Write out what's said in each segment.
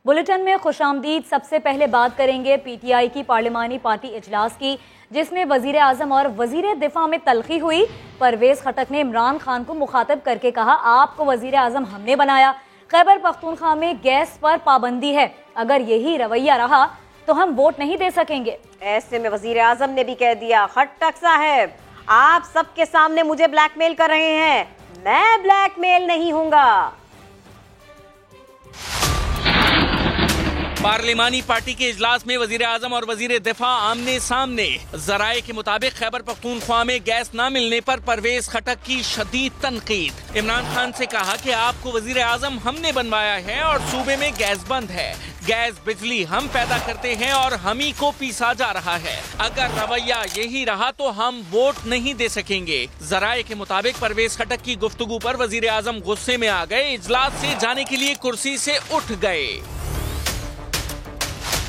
Bulletin में खुशामदीद। सबसे पहले बात करेंगे पीटीआई की पार्लिमानी पार्टी इजलास की, जिसमें वजीर आजम और वजीर दिफा में तलखी हुई। परवेज खटक ने इमरान खान को मुखातब करके कहा, आपको वजीर आजम हमने बनाया, खैबर पख्तूनख्वा में गैस पर पाबंदी है, अगर यही रवैया रहा तो हम वोट नहीं दे सकेंगे। ऐसे में वजीर आजम ने भी कह दिया, खट्टक साहब आप सबके सामने मुझे ब्लैकमेल कर रहे हैं, मैं ब्लैकमेल नहीं होऊंगा। पार्लिमानी पार्टी के इजलास में वजीर आजम और वजीर दिफा आमने सामने। जराये के मुताबिक खैबर पख्तूनख्वा में गैस न मिलने पर परवेज खटक की शदीद तनकीद। इमरान खान से कहा कि आपको वजीर आजम हमने बनवाया है और सूबे में गैस बंद है, गैस बिजली हम पैदा करते हैं और हम ही को पीसा जा रहा है, अगर रवैया यही रहा तो हम वोट नहीं दे सकेंगे। जराये के मुताबिक परवेज खटक की गुफ्तगू पर वजीर आजम गुस्से में आ गए, इजलास से जाने के लिए कुर्सी से उठ गए।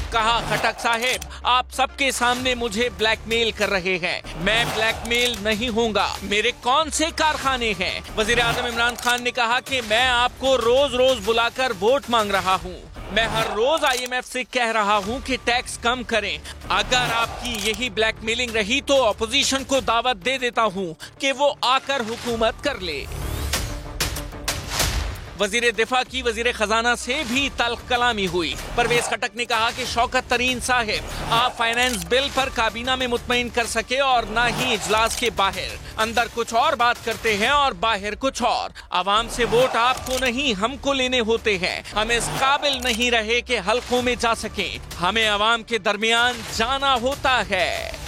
कहा, खटक साहेब आप सबके सामने मुझे ब्लैकमेल कर रहे हैं, मैं ब्लैकमेल नहीं होऊंगा, मेरे कौन से कारखाने हैं। वजीर आजम इमरान खान ने कहा कि मैं आपको रोज रोज बुलाकर वोट मांग रहा हूँ, मैं हर रोज IMF से कह रहा हूँ कि टैक्स कम करें, अगर आपकी यही ब्लैकमेलिंग रही तो अपोजिशन को दावत दे देता हूँ कि वो आकर हुकूमत कर ले। वजीर दिफा की वजीर खजाना से भी तल्ख कलामी हुई। परवेज खटक ने कहा कि शौकत तरीन साहिब आप फाइनेंस बिल पर काबीना में मुतमईन कर सके और ना ही इजलास के बाहर, अंदर कुछ और बात करते हैं और बाहर कुछ और। आवाम से वोट आपको नहीं हमको लेने होते हैं, हम इस काबिल नहीं रहे कि हल्कों में जा सकें, हमें आवाम के दरमियान जाना होता है।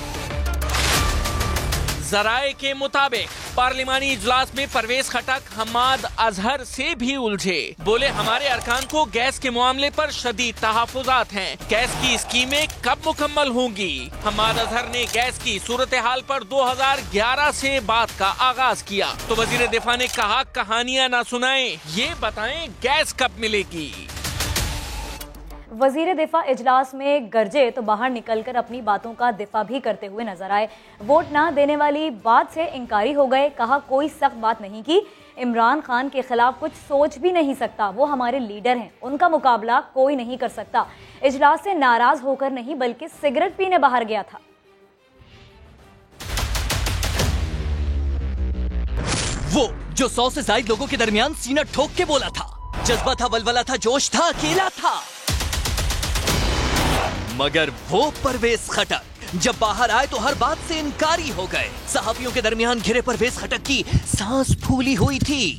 जराये के मुताबिक पार्लिमानी इजलास में परवेज खटक हम्माद अजहर से भी उलझे। बोले, हमारे अरकान को गैस के मामले पर शदीद तहफुजात हैं, गैस की स्कीमें कब मुकम्मल होंगी। हम्माद अजहर ने गैस की सूरत हाल पर 2011 से बात का आगाज किया तो वजीर दिफा ने कहा, कहानियां ना सुनाएं, ये बताएं गैस कब मिलेगी। वजीर दिफा इजलास में गरजे तो बाहर निकलकर अपनी बातों का दिफा भी करते हुए नजर आए। वोट ना देने वाली बात से इनकारी हो गए, कहा कोई सख्त बात नहीं की, इमरान खान के खिलाफ कुछ सोच भी नहीं सकता, वो हमारे लीडर हैं, उनका मुकाबला कोई नहीं कर सकता। इजलास से नाराज होकर नहीं बल्कि सिगरेट पीने बाहर गया था। वो जो 100 से ज्यादा लोगों के दरमियान सीना ठोक के बोला था, जज्बा था, वलवला था, जोश था, अकेला था। मगर वो परवेज खटक जब बाहर आए तो हर बात से इनकारी हो गए। सहाफियों के दरमियान घिरे परवेज खटक की सांस फूली हुई थी।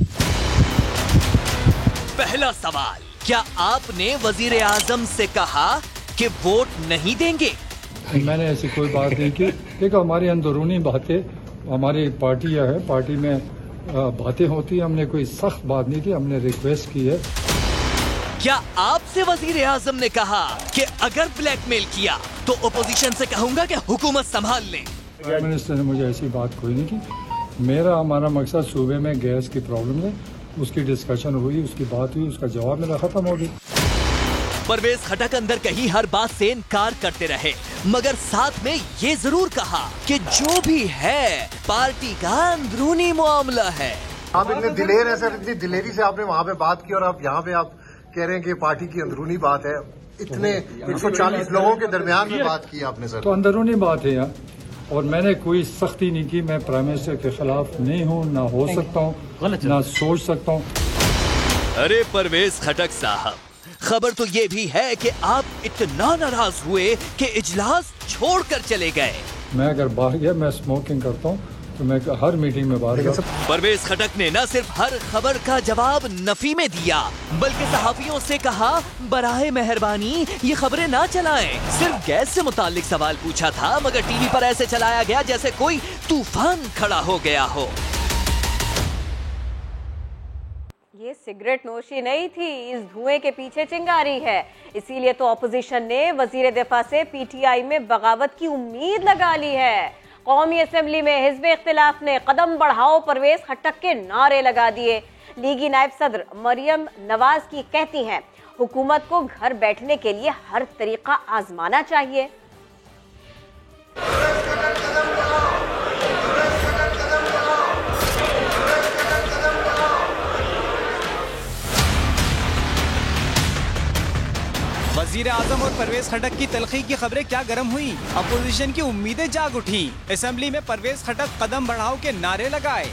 पहला सवाल, क्या आपने वजीर आजम से कहा कि वोट नहीं देंगे? मैंने ऐसी कोई बात नहीं की। देखो, हमारी अंदरूनी बातें, हमारी पार्टियां है, पार्टी में बातें होती है, हमने कोई सख्त बात नहीं की, हमने रिक्वेस्ट की है। क्या आपसे वजीर आजम ने कहा कि अगर ब्लैकमेल किया तो ओपोजिशन से कहूंगा कि हुकूमत संभाल लें? प्राइम मिनिस्टर ने मुझे ऐसी बात कोई नहीं की। हमारा मकसद सूबे में गैस की प्रॉब्लम है, उसकी डिस्कशन हुई, उसकी बात हुई, उसका जवाब मेरा खत्म हो गया। परवेज खटक अंदर कहीं हर बात से इनकार करते रहे, मगर साथ में ये जरूर कहा कि जो भी है पार्टी का अंदरूनी मामला है। आप इतने दिलेर है सर, इतनी दिलेरी से आपने वहाँ पे बात की और आप यहाँ पे आप कह रहे हैं कि पार्टी की अंदरूनी बात है। इतने 140 लोगों के दरमियान में बात की आपने सर। तो अंदरूनी बात है यार, और मैंने कोई सख्ती नहीं की। मैं प्राइम मिनिस्टर के खिलाफ नहीं हूँ, ना हो सकता हूँ, ना सोच सकता हूँ। अरे परवेज खटक साहब, खबर तो ये भी है कि आप इतना नाराज हुए कि इजलास छोड़कर चले गए। मैं अगर बाहर गया, मैं स्मोकिंग करता हूँ तो मैं हर मीटिंग में बाहर गया। परवेज खटक ने न सिर्फ हर खबर का जवाब नफी में दिया, बल्कि सहाफियों से कहा, बराए मेहरबानी ये खबरें ना चलाएं। सिर्फ गैस से मुतालिक सवाल पूछा था, मगर टीवी पर ऐसे चलाया गया जैसे कोई तूफान खड़ा हो गया हो। ये सिगरेट नोशी नहीं थी, इस धुएं के पीछे चिंगारी है। इसीलिए तो ऑपोजिशन ने वजीर दिफा से PTI में बगावत की उम्मीद लगा ली है। कौमी असेंबली में हिज़्ब इख्तिलाफ ने कदम बढ़ाओ परवेज खटक के नारे लगा दिए। लीगी नायब सदर मरियम नवाज की कहती हैं, हुकूमत को घर बैठने के लिए हर तरीका आजमाना चाहिए। वजीर आजम और परवेज खटक की तलखी की खबरें क्या गर्म हुई, अपोजिशन की उम्मीदें जाग उठी। असेंबली में परवेज खटक कदम बढ़ाओ के नारे लगाए।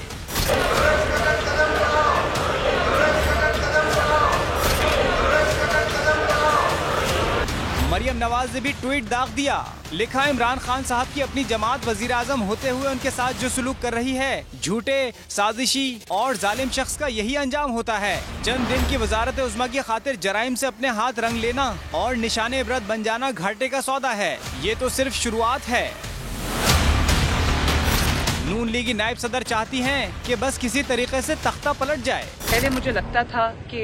मरियम नवाज ने भी ट्वीट दाग दिया, लिखा इमरान खान साहब की अपनी जमात वजीर आजम होते हुए उनके साथ जो सुलूक कर रही है, झूठे, साजिशी और जालिम शख्स का यही अंजाम होता है। चंद दिन की वजारत उज़्मा की खातिर जराइम से अपने हाथ रंग लेना और निशाने इबरत बन जाना घाटे का सौदा है। ये तो सिर्फ शुरुआत है। नून लीगी नायब सदर चाहती हैं कि बस किसी तरीके से तख्ता पलट जाए। पहले मुझे लगता था कि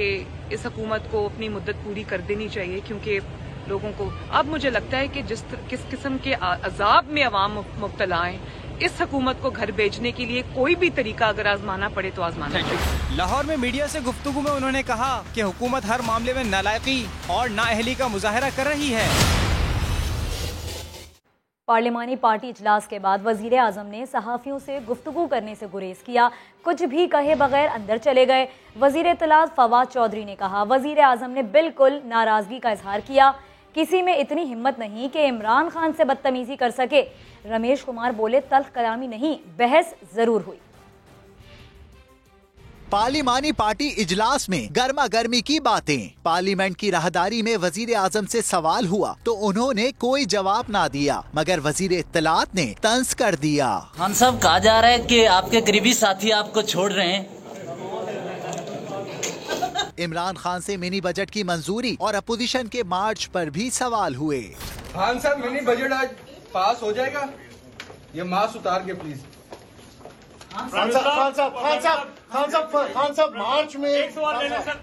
इस हुकूमत को अपनी मुद्दत पूरी कर देनी चाहिए, क्योंकि लोगों को अब मुझे लगता है कि किस किस्म के अजाब में अवाम मुब्तला हैं, इस हुकूमत को घर भेजने के लिए कोई भी तरीका अगर आजमाना पड़े तो आजमाना चाहिए। लाहौर में मीडिया से गुफ्तगू में उन्होंने कहा कि हुकूमत हर मामले में नालायकी और नाअहली का मुजाहरा कर रही है। पार्लिमानी पार्टी इजलास के बाद वजीर आजम ने सहाफ़ियों से गुफ्तगू करने से गुरेज किया, कुछ भी कहे बगैर अंदर चले गए। वजीर इत्तलात फवाद चौधरी ने कहा, वजीर आजम ने बिल्कुल नाराजगी का इजहार किया, किसी में इतनी हिम्मत नहीं कि इमरान खान से बदतमीजी कर सके। रमेश कुमार बोले, तल्ख कलामी नहीं, बहस जरूर हुई। पार्लिमानी पार्टी इजलास में गर्मा गर्मी की बातें। पार्लियामेंट की राहदारी में वजीर आजम से सवाल हुआ तो उन्होंने कोई जवाब ना दिया, मगर वजीर इत्तलात ने तंज कर दिया। खान साहब, कहा जा रहा है कि आपके करीबी साथी आपको छोड़ रहे हैं। इमरान खान से मिनी बजट की मंजूरी और अपोजिशन के मार्च पर भी सवाल हुए। खान साहब, मिनी बजट आज पास हो जाएगा? ये मास्क उतार के प्लीज। खान साहब मार्च में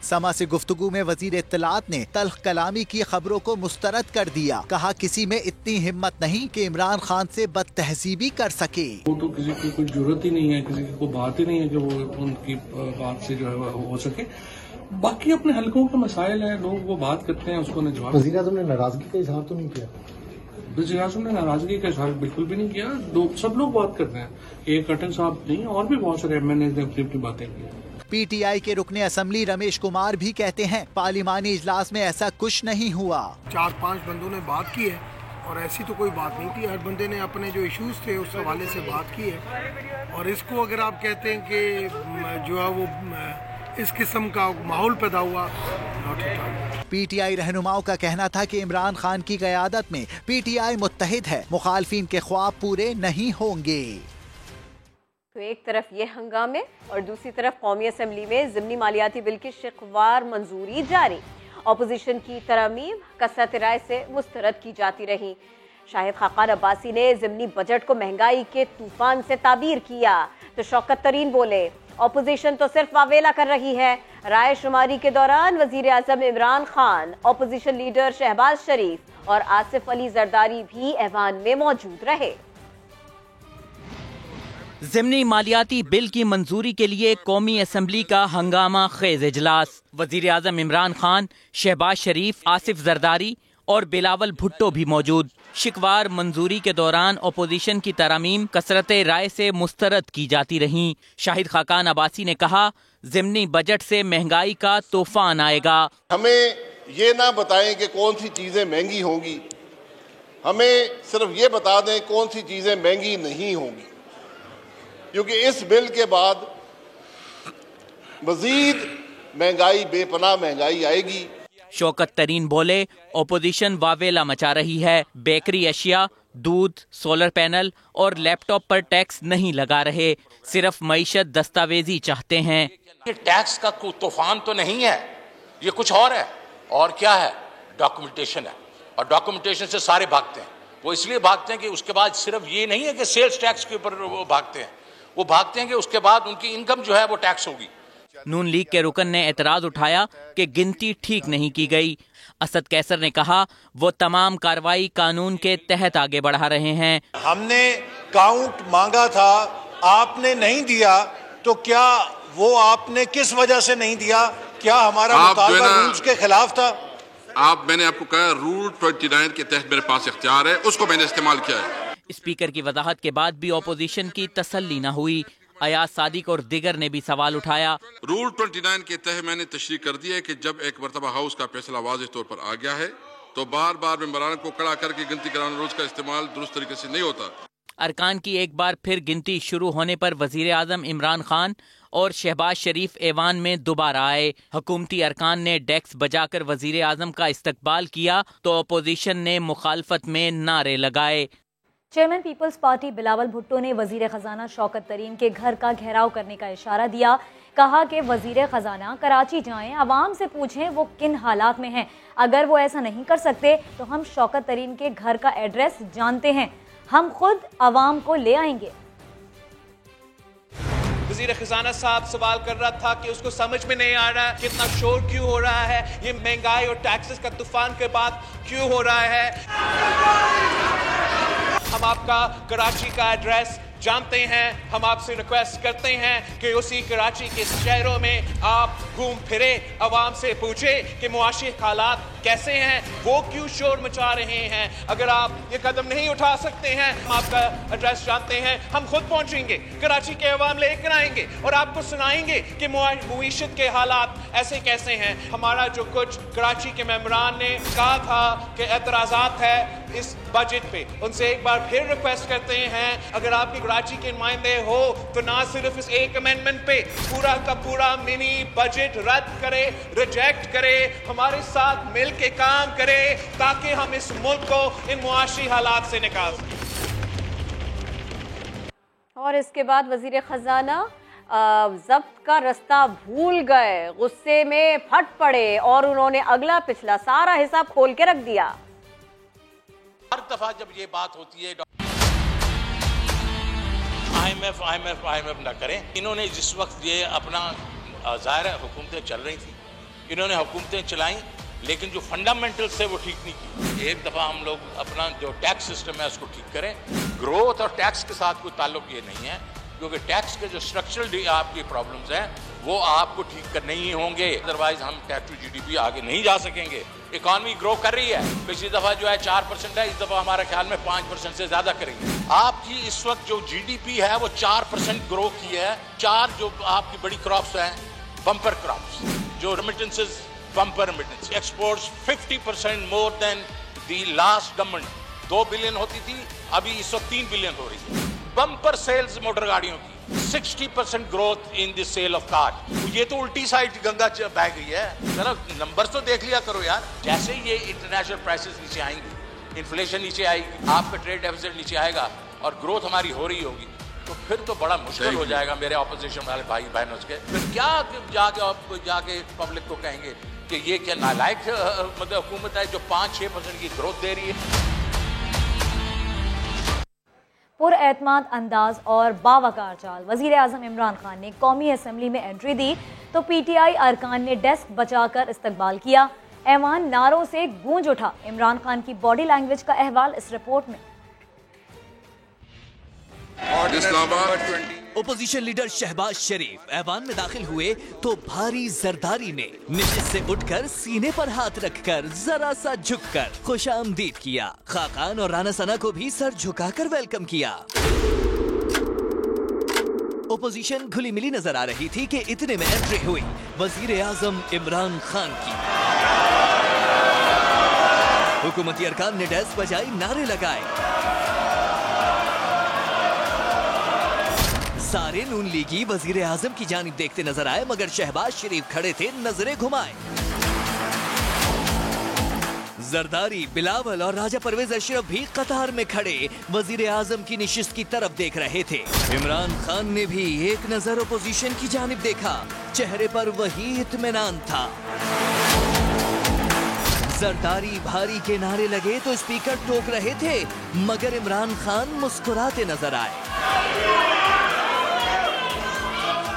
समा से गुफ्तगू में वजीर इत्तलात ने तल्ख कलामी की खबरों को मुस्तरद कर दिया। कहा, किसी में इतनी हिम्मत नहीं कि इमरान खान से बदतहजीबी कर सके। वो तो किसी की कोई जरूरत ही नहीं है, किसी की कोई बात ही नहीं है कि वो उनकी बात से जो है हो सके। बाकी अपने हलकों के मसाइल है, लोग वो बात करते हैं, उसको न जवाब। वजीर आजम ने नाराजगी का इजहार तो नहीं किया? वजीर आजम ने नाराजगी का इजहार बिल्कुल भी नहीं किया। सब लोग बात करते हैं, एक अटल साहब नहीं, और भी बहुत सारे MNA ने अपनी अपनी बातें की। PTI के रुकने असम्बली रमेश कुमार भी कहते हैं, पार्लिमानी इजलास में ऐसा कुछ नहीं हुआ। 4-5 बंदों ने बात की है और ऐसी तो कोई बात नहीं थी। हर बंदे ने अपने जो इश्यूज थे उस हवाले से बात की है, और इसको अगर आप कहते हैं कि जो है वो इस किस्म का माहौल पैदा हुआ, नॉट एट ऑल। PTI रहनुमाओं का कहना था कि इमरान खान की क़यादत में PTI मुत्तहिद है, मुखालफिन के ख्वाब पूरे नहीं होंगे। तो एक तरफ ये हंगामे और दूसरी तरफ कौमी असम्बली में ज़िमनी मालियाती बिल की शिकवार मंजूरी जारी। अपोजिशन की तरमीम कसरत राय से मुस्तरद की जाती रही। शाहिद खाकान अब्बासी ने ज़िमनी बजट को महंगाई के तूफान से ताबीर किया, तो शौकत तरीन बोले, अपोजिशन तो सिर्फ वावेला कर रही है। राय शुमारी के दौरान वजीर आजम इमरान खान, अपोजिशन लीडर शहबाज शरीफ और आसिफ अली जरदारी भी ऐवान में मौजूद रहे। ज़िमनी मालियाती बिल की मंजूरी के लिए कौमी असम्बली का हंगामा खेज इजलास। वजीर आजम इमरान खान, शहबाज शरीफ, आसिफ जरदारी और बिलावल भुट्टो भी मौजूद। शिकवार मंजूरी के दौरान अपोजिशन की तरामीम कसरत राय से मुस्तरद की जाती रहीं। शाहिद खाकान अब्बासी ने कहा, ज़िमनी बजट से महंगाई का तूफान आएगा। हमें ये ना बताएं कि कौन सी चीजें महंगी होंगी, हमें सिर्फ ये बता दें कौन सी चीजें महंगी नहीं होंगी, क्योंकि इस बिल के बाद मजीद महंगाई, बेपनाह महंगाई आएगी। शौकत तरीन बोले, ओपोजिशन वावेला मचा रही है। बेकरी अशिया, दूध, सोलर पैनल और लैपटॉप पर टैक्स नहीं लगा रहे, सिर्फ मईशत दस्तावेजी चाहते हैं। ये टैक्स का कोई तूफान तो नहीं है, ये कुछ और है। और क्या है? डॉक्यूमेंटेशन है, और डॉक्यूमेंटेशन से सारे भागते हैं। वो इसलिए भागते हैं कि उसके बाद सिर्फ ये नहीं है कि सेल्स टैक्स के ऊपर वो भागते हैं, वो भागते हैं कि उसके बाद उनकी इनकम जो है वो टैक्स होगी। नून लीग के रुकन ने एतराज उठाया कि गिनती ठीक नहीं की गई। असद कैसर ने कहा, वो तमाम कार्रवाई कानून के तहत आगे बढ़ा रहे हैं। हमने काउंट मांगा था, आपने नहीं दिया, तो क्या वो आपने किस वजह से नहीं दिया? क्या हमारा मुतालबा रूल्स के खिलाफ था? मैंने आपको कहा रूल 29 के तहत मेरे पास इख्तियार है, उसको मैंने इस्तेमाल किया है। स्पीकर की वजाहत के बाद भी अपोजिशन की तसल्ली न हुई। अयाज सादिक और दिगर ने भी सवाल उठाया। रूल 29 के तहत मैंने तशरीह कर दिया है कि जब एक मरतबा हाउस का फैसला वाज़ेह तौर पर आ गया है तो बार बार मेंबरान को खड़ा करके गिनती कराना रूल्स का इस्तेमाल दुरुस्त तरीके से नहीं होता। अरकान की एक बार फिर गिनती शुरू होने पर वजीर आजम इमरान खान और शहबाज शरीफ ऐवान में दोबारा आए। हुकूमती अरकान ने डेस्क बजाकर वजीर आजम का इस्तकबाल किया तो अपोजिशन ने मुखालफत में नारे लगाए। Chairman people's party Bilawal Bhutto ने वजीर खजाना शौकत तरीन के घर का घेराव करने का इशारा दिया। कहा कि वजीर खजाना कराची जाएं, आवाम से पूछें वो किन हालात में हैं। अगर वो ऐसा नहीं कर सकते तो हम शौकत तरीन के घर का एड्रेस जानते हैं, हम खुद आवाम को ले आएंगे। वजीर खजाना साहब सवाल कर रहा था कि उसको समझ में नहीं आ रहा कितना शोर क्यों हो रहा है, ये महंगाई और टैक्सेस का तूफान के बाद क्यों हो रहा है। हम आपका कराची का एड्रेस जानते हैं, हम आपसे रिक्वेस्ट करते हैं कि उसी कराची के शहरों में आप घूम फिरे, आवाम से पूछे कि मुआशी हालात कैसे हैं, वो क्यों शोर मचा रहे हैं। अगर आप ये कदम नहीं उठा सकते हैं, हम आपका एड्रेस जानते हैं, हम खुद पहुंचेंगे, कराची के अवाम लेकर आएंगे और आपको सुनाएंगे कि मुईशत के हालात ऐसे कैसे हैं। हमारा जो कुछ कराची के मेंबरान ने कहा था कि एतराज़ात है इस बजट पे, उनसे एक बार फिर रिक्वेस्ट करते हैं, अगर आपके कराची के नुमाइंदे हो तो ना सिर्फ इस एक अमेंडमेंट पे पूरा का पूरा मिनी बजट रद्द करे, रिजेक्ट करे, हमारे साथ मिल के काम करे ताकि हम इस मुल्क को इन मुआशी हालात से निकाल सकें। और इसके बाद वजीर खजाना जब्त का रास्ता भूल गए, गुस्से में फट पड़े और उन्होंने अगला पिछला सारा हिसाब खोल के रख दिया। हर दफा जब ये बात होती है IMF ना करें, इन्होंने जिस वक्त ये अपना ज़ाहिर है हुकूमतें चल रही थी, इन्होंने हुकूमतें चलाई लेकिन जो फंडामेंटल्स है वो ठीक नहीं की। एक दफ़ा हम लोग अपना जो टैक्स सिस्टम है उसको ठीक करें। ग्रोथ और टैक्स के साथ कोई ताल्लुक ये नहीं है, क्योंकि टैक्स के जो स्ट्रक्चरल आपकी प्रॉब्लम्स हैं वो आपको ठीक करने ही होंगे, अदरवाइज हम टैक्स टू GDP आगे नहीं जा सकेंगे। इकॉनमी ग्रो कर रही है, पिछली दफा जो है 4% है, इस दफा हमारे ख्याल में 5% से ज्यादा करेंगे। आपकी इस वक्त जो GDP है वो 4% ग्रो की है। 4 जो आपकी बड़ी क्रॉप्स हैं, बम्पर क्रॉप्स, जो remittances, bumper remittance, exports 50% more than दी लास्ट गवर्नमेंट। 2 बिलियन होती थी, अभी इस वक्त 3 बिलियन हो रही है। बम्पर सेल्स मोटर गाड़ियों की 60% growth in the sale of car. ये तो उल्टी साइड गंगा बह गई है, जरा नंबर तो देख लिया करो यार। जैसे ये इंटरनेशनल प्राइसेस नीचे आएंगी, इन्फ्लेशन नीचे आएगी, आपका ट्रेड डेफिसिट नीचे आएगा और ग्रोथ हमारी हो रही होगी, तो फिर तो बड़ा मुश्किल हो जाएगा मेरे ऑपोजिशन वाले भाई बहनों के। फिर क्या जाके पब्लिक को कहेंगे कि ये क्या नालायक मतलब हुकूमत है जो 5-6% की ग्रोथ दे रही है। पुरएतमाद अंदाज और बावकार चाल वजीर आजम इमरान खान ने कौमी असम्बली में एंट्री दी तो PTI अरकान ने डेस्क बचाकर इस्तकबाल किया। ऐवान नारों से गूंज उठा। इमरान खान की बॉडी लैंग्वेज का अहवाल इस रिपोर्ट में। ओपोजिशन लीडर शहबाज शरीफ ऐवान में दाखिल हुए तो भारी जरदारी ने निशित से उठकर सीने पर हाथ रखकर जरा सा झुककर खुशामदीद किया। खाकान और राना सना को भी सर झुकाकर वेलकम किया। ओपोजिशन घुली मिली नजर आ रही थी कि इतने में एंट्री हुई वजीर आजम इमरान खान की। हुकूमती अरकान ने डेस्क बजाई, नारे लगाए। सारे नून लीगी वजीर आजम की जानिब देखते नजर आए, मगर शहबाज शरीफ खड़े थे नजरें घुमाए। जरदारी, बिलावल और राजा परवेज अशरफ भी कतार में खड़े वजीर आजम की निशिस्त की तरफ देख रहे थे। इमरान खान ने भी एक नजर ओपोजिशन की जानिब देखा, चेहरे पर वही इत्मीनान था। जरदारी भारी के नारे लगे तो स्पीकर टोक रहे थे, मगर इमरान खान मुस्कुराते नजर आए।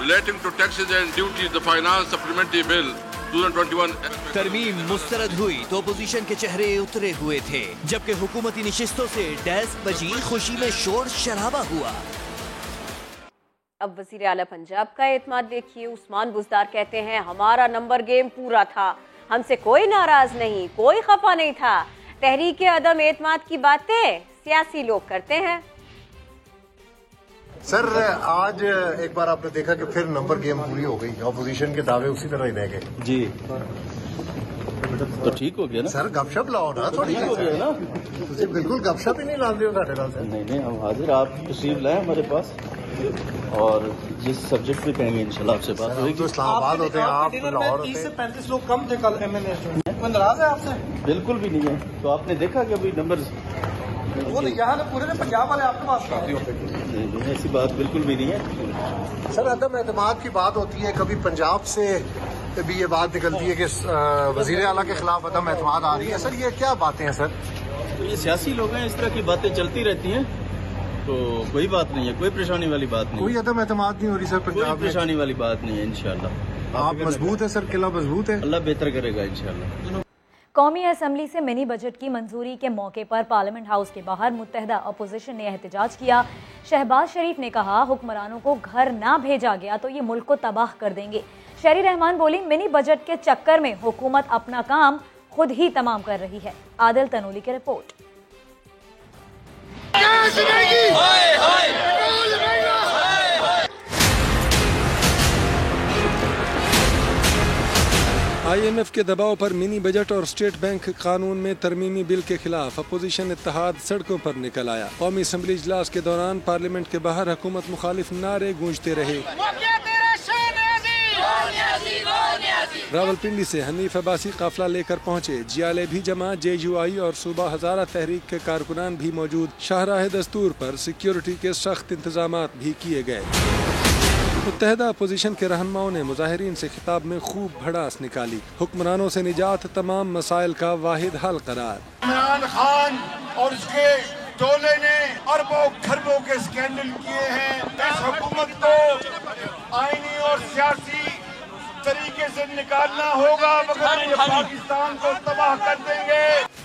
Relating to taxes and duties, the finance supplementary bill 2021 तरमीम मुस्तरद हुई तो ओपोजिशन के चेहरे उतरे हुए थे, जबकि हुकूमती निशिस्तों से डेस्क बजी, खुशी में शोर शराबा हुआ। अब वजीर आला पंजाब का एतमाद देखिए। उस्मान बुज़दार कहते हैं हमारा नंबर गेम पूरा था, हमसे कोई नाराज नहीं, कोई खफा नहीं था। तहरीक अदम एतमाद की बातें सियासी लोग करते हैं। सर आज एक बार आपने देखा कि फिर नंबर गेम पूरी हो गई, ऑपोजिशन के दावे उसी तरह ही रह गए। जी तो ठीक हो गया ना सर, गपशप लाओ ना थोड़ी। ठीक हो गया ना, तुझे बिल्कुल गपशप ही नहीं ला रहे हो साढ़े नाल से। नहीं हम हाजिर, आप तशरीफ लाए हमारे पास और जिस सब्जेक्ट पे कहेंगे इंशाल्लाह आपसे बात होगी। तो इस्लामाबाद होते हैं, आप लाहौर होते हैं। 30 से 35 लोग कम थे कल एमएनए में। कोई नाराज है आपसे? बिल्कुल भी नहीं है। तो आपने देखा कि अभी नंबर वो तो यहाँ ने पूरे पंजाब वाले आपके पास नहीं, ऐसी बात बिल्कुल भी नहीं है। सर, अदम एतमाद की बात होती है, कभी पंजाब से भी ये बात निकलती है कि वजीर आला के खिलाफ अदम एतमाद आ रही है। सर, ये क्या बातें हैं सर? तो ये सियासी लोग हैं, इस तरह की बातें चलती रहती हैं, तो कोई बात नहीं है, कोई परेशानी वाली बात नहीं। कोई अदम एतमाद नहीं हो रही सर पंजाब में? परेशानी वाली बात नहीं है इंशाल्लाह। आप मजबूत है सर, किला मजबूत है, अल्लाह बेहतर करेगा इंशाल्लाह। कौमी असम्बली से मिनी बजट की मंजूरी के मौके पर पार्लियामेंट हाउस के बाहर मुत्तहदा अपोजिशन ने एहतजाज किया। शहबाज शरीफ ने कहा, हुक्मरानों को घर ना भेजा गया तो ये मुल्क को तबाह कर देंगे। शहरी रहमान बोली, मिनी बजट के चक्कर में हुकूमत अपना काम खुद ही तमाम कर रही है। आदिल तनूली की रिपोर्ट। IMF के दबाव पर मिनी बजट और स्टेट बैंक कानून में तरमीमी बिल के खिलाफ अपोजिशन इत्तेहाद सड़कों पर निकल आया। कौमी असम्बली इजलास के दौरान पार्लियामेंट के बाहर हुकूमत मुखालिफ नारे गूंजते रहे। रावलपिंडी से हनीफ अब्बासी काफिला लेकर पहुंचे। जियाले भी जमा, JUI और सूबा हजारा तहरीक के कारकुनान भी मौजूद। शाहराह दस्तूर पर सिक्योरिटी के सख्त इंतजाम भी किए गए। मुत्तहदा अपोजिशन के रहनुमाओं ने मुजाहिरीन से खिताब में खूब भड़ास निकाली। हुक्मरानों से निजात तमाम मसाइल का वाहिद हल करार। इमरान खान और उसके टोले ने अरबों खरबों के स्कैंडल किए हैं। इस हुकूमत को आईनी और सियासी तरीके से निकालना होगा, मगर ये पाकिस्तान को तबाह कर देंगे।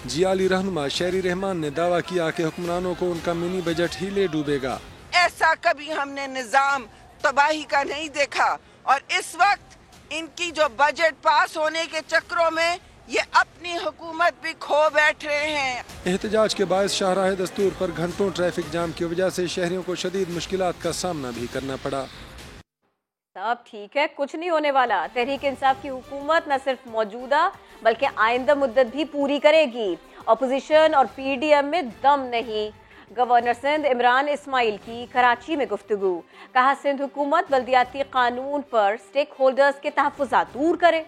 जियाली रहनुमा शहरी रहमान ने दावा किया कि हुक्मरानों को उनका मिनी बजट ही ले डूबेगा। ऐसा कभी हमने निजाम तबाही का नहीं देखा और इस वक्त इनकी जो बजट पास होने के चक्रों में ये अपनी हुकूमत भी खो बैठ रहे हैं। एहतजाज के बायस शाहराह दस्तूर पर घंटों ट्रैफिक जाम की वजह से शहरियों को शदीद मुश्किलात का सामना भी करना पड़ा। सब ठीक है, कुछ नहीं होने वाला। तहरीक इंसाफ की हुकूमत न सिर्फ मौजूदा बल्कि आइंदा मुद्दत भी पूरी करेगी। अपोजिशन और PDM में दम नहीं। गवर्नर सिंध इमरान इस्माइल की कराची में गुफ्तगू। कहा, सिंध हुकूमत बल्दियाती कानून पर स्टेक होल्डर्स के तहफ़्फ़ुज़ात दूर करे।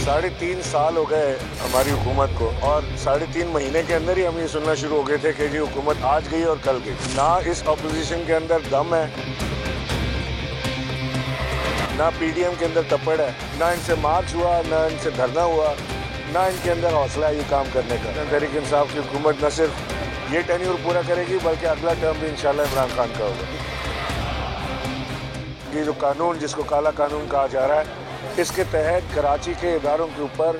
3.5 साल हो गए हमारी हुकूमत को और 3.5 महीने के अंदर ही हम ये सुनना शुरू हो गए थे कि जी हुकूमत आज गई और कल गई। ना इस अपोजिशन के अंदर दम है, ना PDM के अंदर तपड़ है, ना इनसे मार्च हुआ, ना इनसे धरना हुआ, ना इनके अंदर हौसला ये काम करने का। तहरीक इंसाफ की हुकूमत न सिर्फ ये टेन्यूर पूरा करेगी बल्कि अगला टर्म भी इंशाल्लाह इमरान खान का होगा। ये जो कानून जिसको काला कानून कहा जा रहा है, इसके तहत कराची के इदारों के ऊपर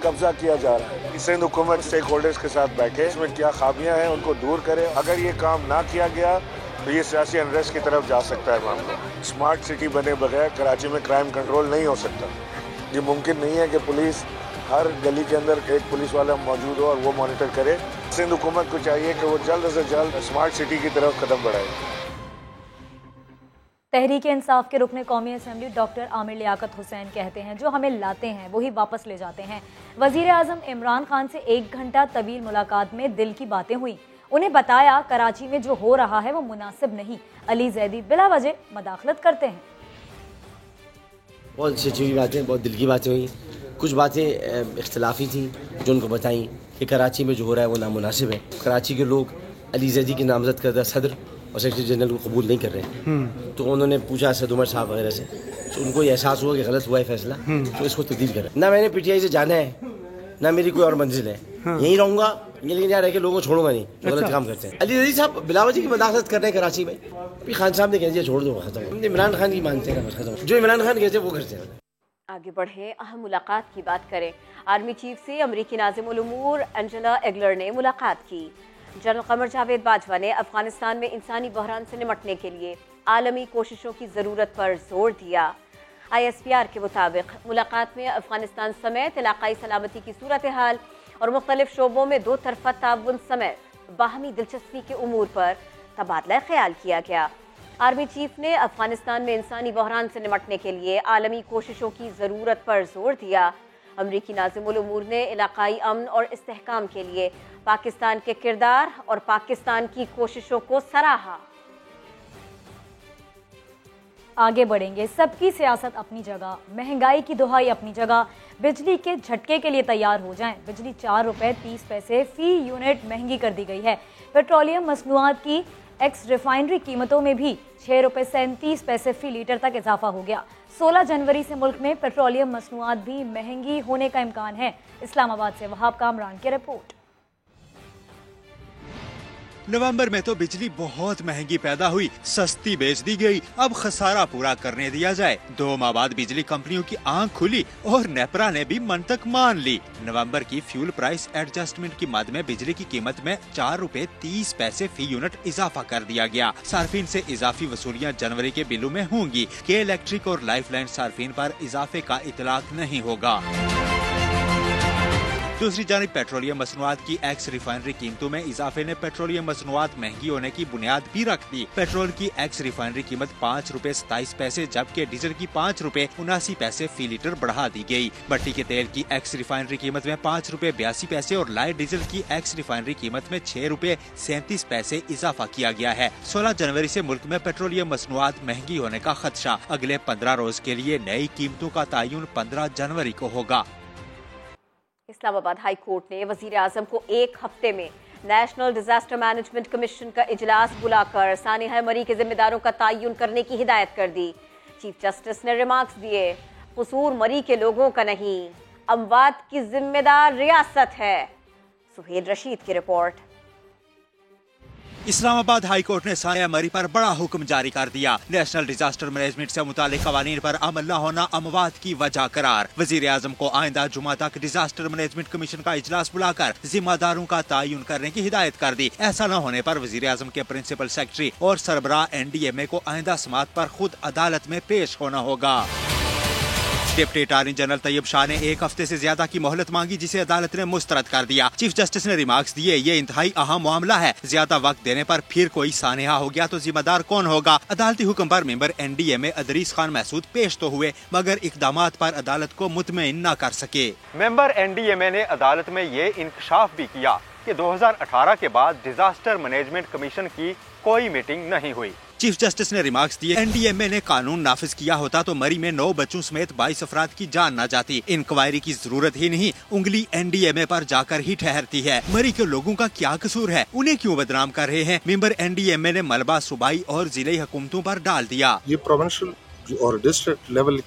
कब्जा किया जा रहा है। सिंध हुकूमत स्टेक होल्डर्स के साथ बैठे, इसमें क्या खामियां हैं उनको दूर करे। अगर ये काम ना किया गया तो ये सियासी अनरेस्ट की तरफ जा सकता है मामला। स्मार्ट सिटी बने बगैर कराची में क्राइम कंट्रोल नहीं हो सकता। ये मुमकिन नहीं है कि पुलिस हर गली के अंदर एक पुलिस वाला मौजूद हो और वो मॉनिटर करे। सिंध हुकूमत को चाहिए कि वो जल्द से जल्द स्मार्ट सिटी की तरफ कदम बढ़ाए। तहरीक इंसाफ के रुकने कौमी असम्बली डॉक्टर आमिर लियाकत हुसैन कहते हैं, जो हमें लाते हैं वही वापस ले जाते हैं। वजीर आजम इमरान खान से 1 घंटा तवील मुलाकात में दिल की बातें हुई। उन्हें बताया कराची में जो हो रहा है वो मुनासिब नहीं। अली जैदी बिला वजह मदाखलत करते हैं। बहुत अच्छी बातें, बहुत दिल की बातें हुई। कुछ बातें इख्तलाफी थी जो उनको बताई कि कराची में जो हो रहा है वो नामुनासिब है। कराची के लोग अली जैदी की नामजद करदा सदर और सेक्रेटरी जनरल को कबूल नहीं कर रहे। तो उन्होंने पूछा असद उमर साहब वगैरह से, तो उनको ये एहसास हुआ कि गलत हुआ है फैसला, तो इसको तब्दील करें। ना मैंने PTI से जाना है, ना मेरी कोई और मंजिल है। यहीं रहूँगा, लेकिन यहाँ रह के लोगों को छोड़ूंगा नहीं जो गलत काम करते हैं। अली जैदी साहब बिलावजी की मदाखलत कर रहे हैं कराची में। फिर खान साहब ने कह दिया छोड़ दो, खत्म। इमरान खान की मानते हैं, खत्म। जो इमरान खान कहते हैं वो करते हैं। आगे बढ़े, अहम मुलाकात की बात करें। आर्मी चीफ से अमरीकी नाज़िम उल उमूर एंजेला एगलर ने मुलाकात की। जनरल कमर जावेद बाजवा ने अफगानिस्तान में इंसानी बहरान से निपटने के लिए आलमी कोशिशों की ज़रूरत पर जोर दिया। ISPR के मुताबिक मुलाकात में अफगानिस्तान समेत इलाकाई सलामती की सूरत हाल और मुख्तलिफ शोबों में 2 तरफ़ा ताउन समेत बाहमी दिलचस्पी के उमूर पर तबादला ख्याल किया गया। आर्मी चीफ ने अफगानिस्तान में इंसानी बहरान से निपटने के लिए आलमी कोशिशों की ज़रूरत पर जोर दिया। अमरीकी नाज़िमुल उमूर ने इलाकाई अमन और इस्तेहकाम के लिए पाकिस्तान के किरदार और पाकिस्तान की कोशिशों को सराहा। आगे बढ़ेंगे। सबकी सियासत अपनी जगह, महंगाई की दुहाई अपनी जगह। बिजली के झटके के लिए तैयार हो जाएं। बिजली 4 रुपए 30 पैसे फी यूनिट महंगी कर दी गई है। पेट्रोलियम मसनूआत की एक्स रिफाइनरी कीमतों में भी 6 रुपए 37 पैसे फी लीटर तक इजाफा हो गया। 16 जनवरी से मुल्क में पेट्रोलियम मसनूआत भी महंगी होने का इम्कान है। इस्लामाबाद से वहाब कामरान की रिपोर्ट। नवंबर में तो बिजली बहुत महंगी पैदा हुई, सस्ती बेच दी गई, अब खसारा पूरा करने दिया जाए। 2 माह बाद बिजली कंपनियों की आंख खुली और नेपरा ने भी मंतक मान ली। नवंबर की फ्यूल प्राइस एडजस्टमेंट की मद में बिजली की कीमत में 4 रुपए 30 पैसे फी यूनिट इजाफा कर दिया गया। सार्फिन से इजाफी वसूलियाँ जनवरी के बिलों में होंगी। के इलेक्ट्रिक और लाइफलाइन सार्फिन पर इजाफे का इतलाक नहीं होगा। दूसरी जानिब पेट्रोलियम मसनूआत की एक्स रिफाइनरी कीमतों में इजाफे ने पेट्रोलियम मसनूआत महंगी होने की बुनियाद भी रख दी। पेट्रोल की एक्स रिफाइनरी कीमत 5 रुपए 27 पैसे जबकि डीजल की 5 रुपए 79 पैसे फी लीटर बढ़ा दी गई। भट्टी के तेल की एक्स रिफाइनरी कीमत में 5 रुपए 82 पैसे और लाइट डीजल की एक्स रिफाइनरी कीमत में 6 रुपए 37 पैसे इजाफा किया गया है। 16 जनवरी से मुल्क में पेट्रोलियम मसनूआत महंगी होने का खदशा। अगले 15 रोज के लिए नई कीमतों का तयन 15 जनवरी को होगा। इस्लामाबाद हाई कोर्ट ने वजीर आजम को 1 हफ्ते में नेशनल डिजास्टर मैनेजमेंट कमीशन का इजलास बुलाकर सानिहा मरी के जिम्मेदारों का तयन करने की हिदायत कर दी। चीफ जस्टिस ने रिमार्क्स दिए, कसूर मरी के लोगों का नहीं, अमवात की जिम्मेदार रियासत है। सुहेल रशीद की रिपोर्ट। इस्लामाबाद हाई कोर्ट ने सानिया मरी पर बड़ा हुक्म जारी कर दिया। नेशनल डिजास्टर मैनेजमेंट से मुतालिक कवानीन पर अमल न होना अमवात की वजह करार। वजीर आजम को आइंदा जुमा तक डिजास्टर मैनेजमेंट कमीशन का इजलास बुलाकर जिम्मेदारों का तयन करने की हिदायत कर दी। ऐसा न होने पर वजीर आजम के प्रिंसिपल सेक्रेटरी और सरबराह NDMA को आइंदा समात पर खुद अदालत में पेश होना होगा। Deputy attorney general Tayyab Shah ने 1 हफ्ते से ज्यादा की मोहलत मांगी, जिसे अदालत ने मुस्तरद कर दिया। चीफ जस्टिस ने रिमार्क्स दिए, ये इंतहाई अहम मामला है, ज्यादा वक्त देने पर फिर कोई सानिहा हो गया तो जिम्मेदार कौन होगा। अदालती हुक्म पर मेंबर NDMA अदरीस खान महसूद पेश तो हुए मगर इकदामात पर अदालत को मुतमईन न कर सके। मेंबर NDMA ने अदालत में ये इंकशाफ भी किया कि 2018 के बाद डिजास्टर मैनेजमेंट कमीशन की कोई मीटिंग नहीं हुई। चीफ जस्टिस ने रिमार्क्स दिए, NDMA ने कानून नाफिज किया होता तो मरी में 9 बच्चों समेत 22 अफराद की जान न जाती। इंक्वायरी की जरूरत ही नहीं, उंगली NDMA पर जाकर ही ठहरती है। मरी के लोगों का क्या कसूर है, उन्हें क्यों बदनाम कर रहे हैं। मेंबर NDMA ने मलबा सूबाई और जिले हुकूमतों पर डाल दिया। ये प्रोविंशियल और डिस्ट्रिक्ट लेवल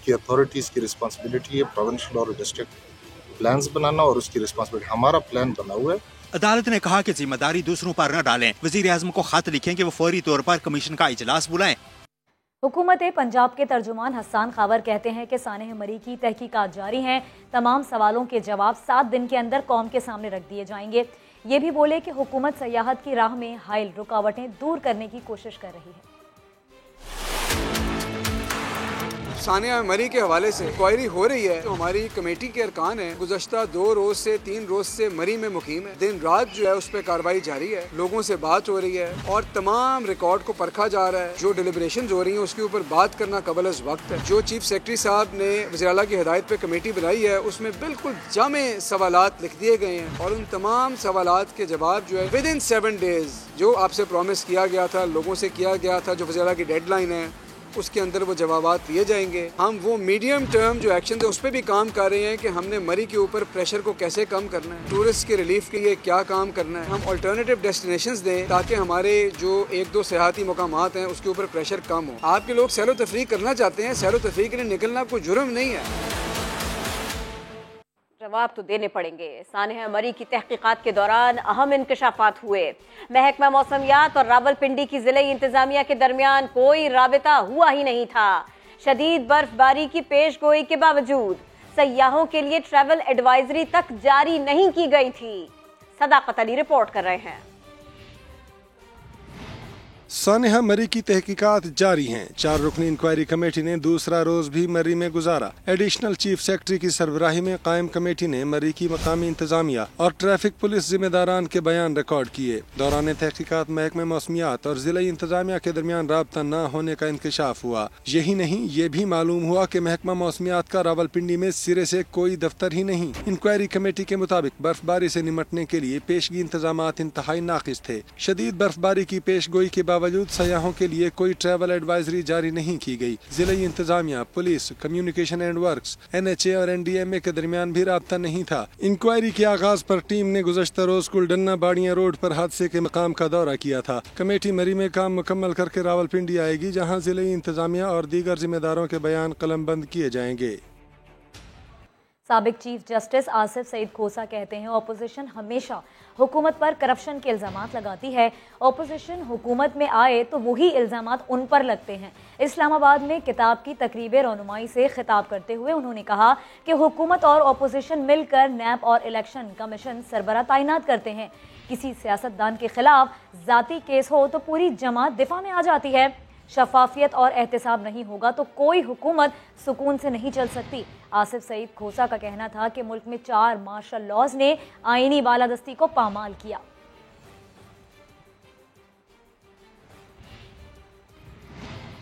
की अथॉरिटीज की रिस्पॉन्सिबिलिटी है, प्रोविंशियल और डिस्ट्रिक्ट प्लान्स बनाना और उसकी रिस्पॉन्सिबिलिटी। हमारा प्लान बना हुआ है। अदालत ने कहा कि जिम्मेदारी दूसरों पर न डालें। वजीर आजम को खत लिखें कि वो फौरी तौर पर कमीशन का इजलास बुलाएं। हुकूमत पंजाब के तर्जुमान हसन खावर कहते हैं कि सानिहा मरी की तहकीकात जारी हैं। तमाम सवालों के जवाब 7 दिन के अंदर कौम के सामने रख दिए जाएंगे। ये भी बोले कि हुकूमत सयाहत की राह में हाइल रुकावटें दूर करने की कोशिश कर रही है। सानिया मरी के हवाले से इंक्वायरी हो रही है, तो हमारी कमेटी के अरकान है गुज़श्ता 2 रोज से 3 रोज से मरी में मुकीम है। दिन रात जो है उस पर कार्रवाई जारी है, लोगों से बात हो रही है और तमाम रिकॉर्ड को परखा जा रहा है। जो डिलिब्रेशन हो रही है उसके ऊपर बात करना कबल अज़ वक्त है। जो चीफ सेक्रेटरी साहब ने वज़ीर आला की हिदायत पे कमेटी बनाई है उसमें बिल्कुल जामे सवालात लिख दिए गए हैं और उन तमाम सवालात के जवाब जो है विद इन 7 डेज जो आपसे प्रॉमिस किया गया था, लोगों से किया गया था, जो वज़ीर आला की डेडलाइन है उसके अंदर वो जवाबात दिए जाएंगे। हम वो मीडियम टर्म जो एक्शन थे उस पर भी काम कर रहे हैं कि हमने मरी के ऊपर प्रेशर को कैसे कम करना है, टूरिस्ट के रिलीफ के लिए क्या काम करना है, हम अल्टरनेटिव डेस्टिनेशंस दें ताकि हमारे जो 1-2 सियाहती मकामात हैं उसके ऊपर प्रेशर कम हो। आपके लोग सैरो तफरीक करना चाहते हैं, सैरो तफरीक के लिए निकलना कोई जुर्म नहीं है। जवाब तो देने पड़ेंगे। सानिहा मरी की तहकीकात के दौरान अहम इंकशाफात हुए। महकमा मौसमियात और रावलपिंडी की जिले इंतजामिया के दरमियान कोई राबिता हुआ ही नहीं था। शदीद बर्फबारी की पेश गोई के बावजूद सयाहों के लिए ट्रैवल एडवाइजरी तक जारी नहीं की गई थी। सदाकत अली रिपोर्ट कर रहे हैं। सानेहा मरी की तहकीकात जारी हैं। 4 रुकनी इंक्वायरी कमेटी ने दूसरा रोज भी मरी में गुजारा। एडिशनल चीफ सेक्रेटरी की सरबराही में कायम कमेटी ने मरी की मकामी इंतजामिया और ट्रैफिक पुलिस जिम्मेदारान के बयान रिकॉर्ड किए। दौरान तहकीकात महकमे मौसमियात और जिला इंतजामिया के दरमियान राबता न होने का इंकशाफ हुआ। यही नहीं, ये भी मालूम हुआ कि महकमा मौसमियात का रावलपिंडी में सिरे से कोई दफ्तर ही नहीं। इंक्वायरी कमेटी के मुताबिक बर्फबारी से निमटने के लिए पेशगी इंतजामात इंतहाई नाकिस थे। शदीद बर्फबारी की पेशगोई के बावजूद सयाहों के लिए कोई ट्रैवल एडवाइजरी जारी नहीं की गई। जिला इंतजामिया, police, communication and works, NHA और NDMA के दरमियान भी राब्ता नहीं था। इंक्वायरी के आगाज पर टीम ने गुज़श्ता रोज कुलडन्ना बाड़ियां रोड पर हादसे के मकाम का दौरा किया था। कमेटी मरी में काम मुकम्मल करके रावलपिंडी आएगी, जहां जिला इंतजामिया और दीगर जिम्मेदारों के बयान कलमबंद किए जाएंगे। साबिक चीफ जस्टिस आसिफ सईद खोसा कहते हैं अपोजिशन हमेशा हुकूमत पर करप्शन के इल्ज़ामात लगाती है। अपोजिशन हुकूमत में आए तो वही इल्ज़ामात उन पर लगते हैं। इस्लामाबाद में किताब की तकरीब रौनुमाई से खिताब करते हुए उन्होंने कहा कि हुकूमत और अपोजिशन मिलकर नैब और इलेक्शन कमीशन सरबरा तैनात करते हैं। किसी सियासतदान के खिलाफ जाती केस हो तो पूरी जमात दिफा में आ जाती है। शफाफियत और एहतसाब नहीं होगा तो कोई हुकूमत सुकून से नहीं चल सकती। आसिफ सईद खोसा का कहना था कि मुल्क में 4 मार्शल लॉज ने आईनी बालादस्ती को पामाल किया।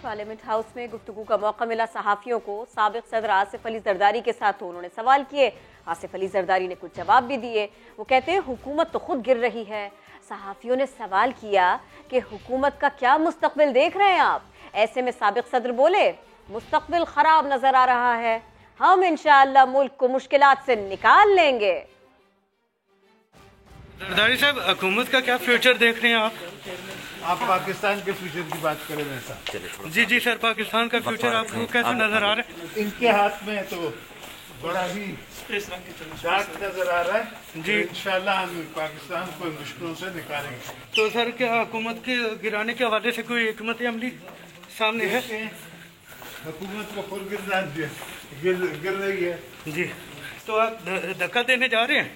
पार्लियामेंट हाउस में गुफ्तगू का मौका मिला सहाफियों को। साबिक सदर आसिफ अली जरदारी के साथ तो उन्होंने सवाल किए। आसिफ अली जरदारी ने कुछ जवाब भी दिए। वो कहते हैं हुकूमत तो खुद गिर रही है। सहाफियों ने सवाल किया कि हुकूमत का क्या मुस्तकबिल देख रहे हैं आप। ऐसे में साबिक सदर बोले, मुस्तकबिल खराब नजर आ रहा है, हम इंशाअल्लाह मुल्क को मुश्किलात से निकाल लेंगे। जरदारी साहब, हुकूमत का क्या फ्यूचर देख रहे हैं आप? आप पाकिस्तान के फ्यूचर की बात करें वैसा। जी सर, पाकिस्तान का फ्यूचर आपको कैसे नजर आ रहा है? इनके हाथ में तो बड़ा ही डार्क नजर आ रहा है जी। इंशाल्लाह हम पाकिस्तान को मुश्किलों से निकालेंगे। तो सर, क्या हुकूमत के गिराने के हवाले से कोई हिकमत अमली सामने है? हुकूमत को खुद गिर रही है जी। तो आप धक्का देने जा रहे हैं?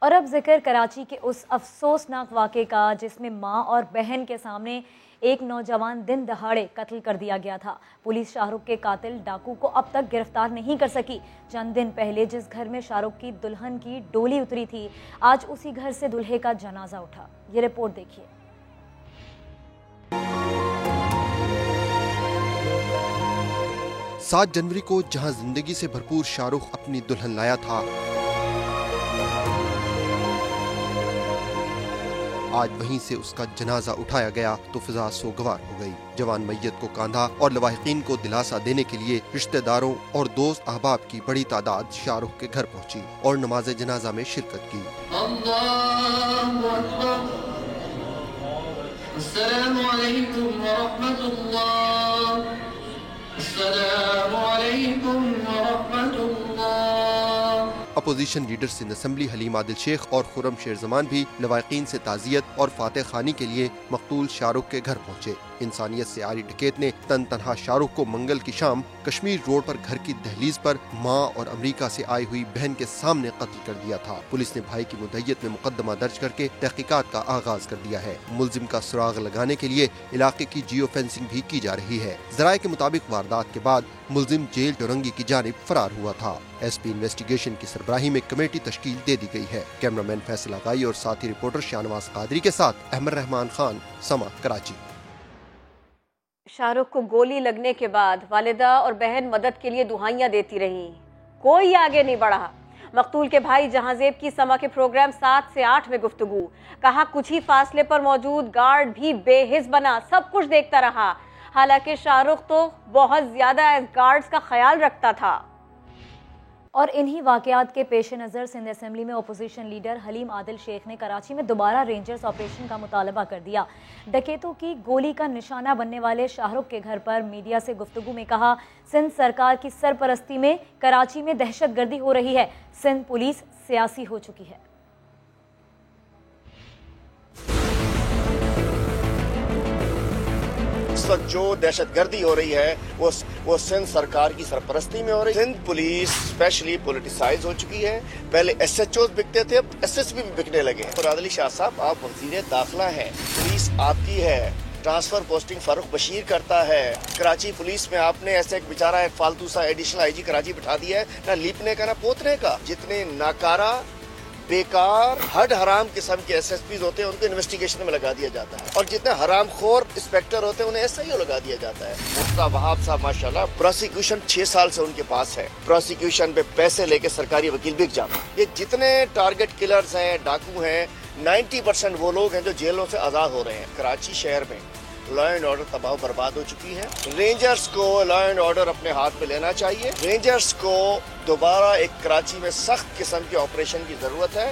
और अब जिक्र कराची के उस अफसोसनाक वाक़े का जिसमें मां और बहन के सामने एक नौजवान दिन दहाड़े कत्ल कर दिया गया था। पुलिस शाहरुख के कातिल डाकू को अब तक गिरफ्तार नहीं कर सकी। चंद दिन पहले जिस घर में शाहरुख की दुल्हन की डोली उतरी थी, आज उसी घर से दुल्हे का जनाजा उठा। ये रिपोर्ट देखिए। 7 जनवरी को जहां जिंदगी से भरपूर शाहरुख अपनी दुल्हन लाया था, आज वहीं से उसका जनाजा उठाया गया तो फिजा सोगवार हो गई। जवान मैयत को कांधा और लवाहिकीन को दिलासा देने के लिए रिश्तेदारों और दोस्त अहबाब की बड़ी तादाद शाहरुख के घर पहुंची और नमाज जनाजा में शिरकत की। Opposition leaders in assembly Haleem Adil Sheikh और खुरम शेर जमान भी लवाहिकीन से ताज़ियत और फातह खानी के लिए मकतूल शाहरुख के घर पहुँचे। इंसानियत से आरी डकैत ने तन तनहा शाहरुख को मंगल की शाम कश्मीर रोड पर घर की दहलीज पर मां और अमेरिका से आई हुई बहन के सामने कत्ल कर दिया था। पुलिस ने भाई की मुद्दइयत में मुकदमा दर्ज करके तहकीकात का आगाज कर दिया है। मुलजिम का सुराग लगाने के लिए इलाके की जियो फेंसिंग भी की जा रही है। जराये के मुताबिक वारदात के बाद मुलजिम जेल चौरंगी की जानिब फरार हुआ था। SP इन्वेस्टिगेशन की सरबराही में कमेटी तश्कील दे दी गई है। कैमरामैन फैसल आगाई और साथी रिपोर्टर शाहनवाज कादरी के साथ अहमद रहमान खान, समा, कराची। शाहरुख को गोली लगने के बाद वालिदा और बहन मदद के लिए दुहाइयां देती रहीं, कोई आगे नहीं बढ़ा। मकतूल के भाई जहांजेब की समा के प्रोग्राम 7 से 8 में गुफ्तगू, कहा कुछ ही फासले पर मौजूद गार्ड भी बेहिस बना, सब कुछ देखता रहा। हालांकि शाहरुख तो बहुत ज्यादा गार्ड्स का ख्याल रखता था। और इन्हीं वाक़यात के पेश नज़र सिंध असेंबली में अपोजिशन लीडर हलीम आदिल शेख ने कराची में दोबारा रेंजर्स ऑपरेशन का मुतालबा कर दिया। डकैतों की गोली का निशाना बनने वाले शाहरुख के घर पर मीडिया से गुफ्तगू में कहा, सिंध सरकार की सरपरस्ती में कराची में दहशतगर्दी हो रही है, सिंध पुलिस सियासी हो चुकी है। इस वक्त जो दहशतगर्दी हो रही है वो सिंध सरकार की सरपरस्ती में हो रही है। सिंध पुलिस स्पेशली पॉलिटिसाइज हो चुकी है। पहले SHOs बिकते थे, अब SSP भी बिकने लगे। मुराद अली शाह साहब, आप वजीर दाखिला हैं, पुलिस आपकी है, ट्रांसफर पोस्टिंग फारूक बशीर करता है। कराची पुलिस में आपने ऐसे एक बेचारा एक फालतू सा एडिशनल IG कराची बिठा दिया है, ना लीपने का ना पोतने का। जितने नाकारा बेकार हड हराम किस्म के SSPs होते हैं उनको इन्वेस्टिगेशन में लगा दिया जाता है, और जितने हरामखोर इंस्पेक्टर होते हैं उन्हें SIO लगा दिया जाता है। मुफ्ता वहाब साहब माशाल्लाह प्रोसिक्यूशन 6 साल से उनके पास है, प्रोसिक्यूशन पे पैसे लेके सरकारी वकील बिक जाते हैं। ये जितने टारगेट किलर्स हैं, डाकू हैं, 90% वो लोग हैं जो जेलों से आजाद हो रहे हैं। कराची शहर में लॉ एंड ऑर्डर तबाह बर्बाद हो चुकी है। रेंजर्स को लॉ एंड ऑर्डर अपने हाथ में लेना चाहिए। रेंजर्स को दोबारा एक कराची में सख्त किस्म के ऑपरेशन की जरूरत है।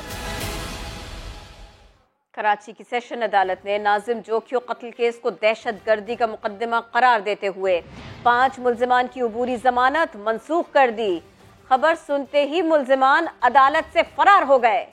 कराची की सेशन अदालत ने नाजिम जोखियो कत्ल केस को दहशतगर्दी का मुकदमा करार देते हुए 5 मुल्जिमान की अबूरी जमानत मंसूख कर दी। खबर सुनते ही मुल्जिमान अदालत से फरार हो गए।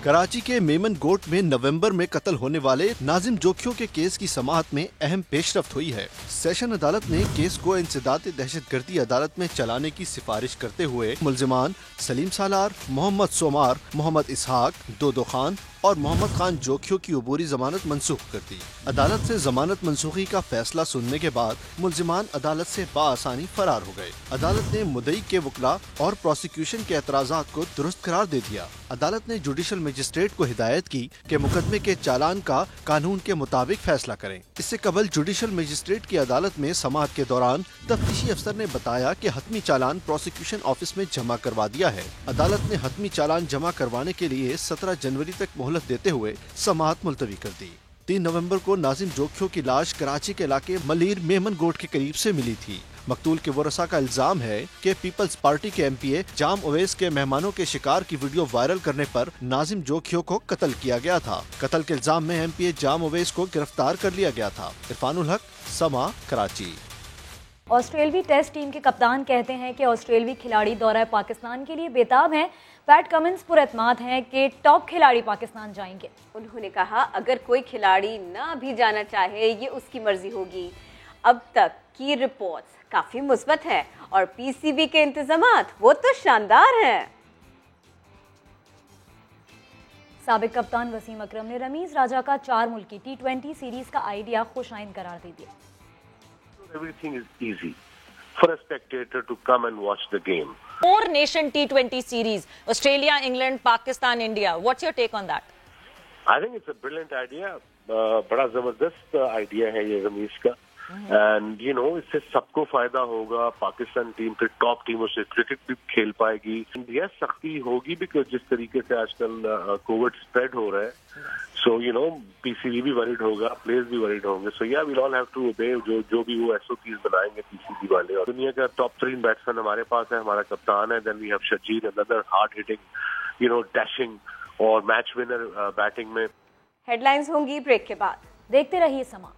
कराची के मेमन गोट में नवंबर में कत्ल होने वाले नाजिम जोखियो के केस की समाअत में अहम पेशरफ्त हुई है। सेशन अदालत ने केस को इंसदाद दहशतगर्दी अदालत में चलाने की सिफारिश करते हुए मुल्जिमान सलीम सालार, मोहम्मद सोमार, मोहम्मद इसहाक, दोदो खान और मोहम्मद खान जोखियो की अबूरी जमानत मंसूख कर दी। अदालत से जमानत मंसूखी का फैसला सुनने के बाद मुल्जिमान अदालत से बाआसानी फरार हो गए। अदालत ने मुद्दई के वकला और प्रोसिक्यूशन के एतराज़ात को दुरुस्त करार दे दिया। अदालत ने जुडिशल मजिस्ट्रेट को हिदायत की कि मुकदमे के चालान का कानून के मुताबिक फैसला करें। इससे कबल जुडिशल मजिस्ट्रेट की अदालत में समाअत के दौरान तफ्तीशी अफसर ने बताया कि हतमी चालान प्रोसिक्यूशन ऑफिस में जमा करवा दिया है। अदालत ने हतमी चालान जमा करवाने के लिए 17 जनवरी तक मोहलत देते हुए समाअत मुलतवी कर दी। 3 नवंबर को नाजिम जोखियो की लाश कराची के इलाके मलीर मेमन गोट के करीब से मिली थी। मकतूल के वरसा का इल्जाम है कि पीपल्स पार्टी के MPA जाम ओवैस के मेहमानों के शिकार की वीडियो वायरल करने पर नाजिम जोखियो को कत्ल किया गया था। कत्ल के इल्जाम में MPA जाम ओवैस को गिरफ्तार कर लिया गया था। इरफानुल हक, समा, कराची। ऑस्ट्रेलवी टेस्ट टीम के कप्तान कहते हैं कि ऑस्ट्रेलवी खिलाड़ी दौरा पाकिस्तान के लिए बेताब हैं। पैट कमिंस पुरएतमाद हैं कि टॉप खिलाड़ी पाकिस्तान जाएंगे। उन्होंने कहा अगर कोई खिलाड़ी ना भी जाना चाहे ये उसकी मर्जी होगी। अब तक की रिपोर्ट्स काफी मुस्बत है और PCB के इंतजामात वो तो शानदार हैं। साबिक कप्तान वसीम अकरम ने रमीज राजा का 4 मुल्की T20 सीरीज का आइडिया खुशाइन करार दे दिया। Everything is easy for a spectator to come and watch the game. 4 nation T20 series, Australia, England, Pakistan, India. What's your take on that? I think it's a brilliant idea. बड़ा जबरदस्त idea है ये रमीज का। And you know इससे सबको फायदा होगा। Pakistan team फिर टॉप टीमों से क्रिकेट भी खेल पाएगी। यस सख्ती होगी बिकॉज जिस तरीके से आजकल कोविड स्प्रेड हो रहा है, सो यू नो PCB भी वरीड होगा, प्लेयर्स भी वरीड होंगे। सो या we'll all have to obey जो भी वो SOPs बनाएंगे PCB वाले। और दुनिया का टॉप 3 बैट्समैन हमारे पास है, हमारा कप्तान है। Then we have Shajeer, another hard hitting, you know dashing और मैच विनर बैटिंग में। हेडलाइंस होंगी ब्रेक के बाद। देखते रहिए समा।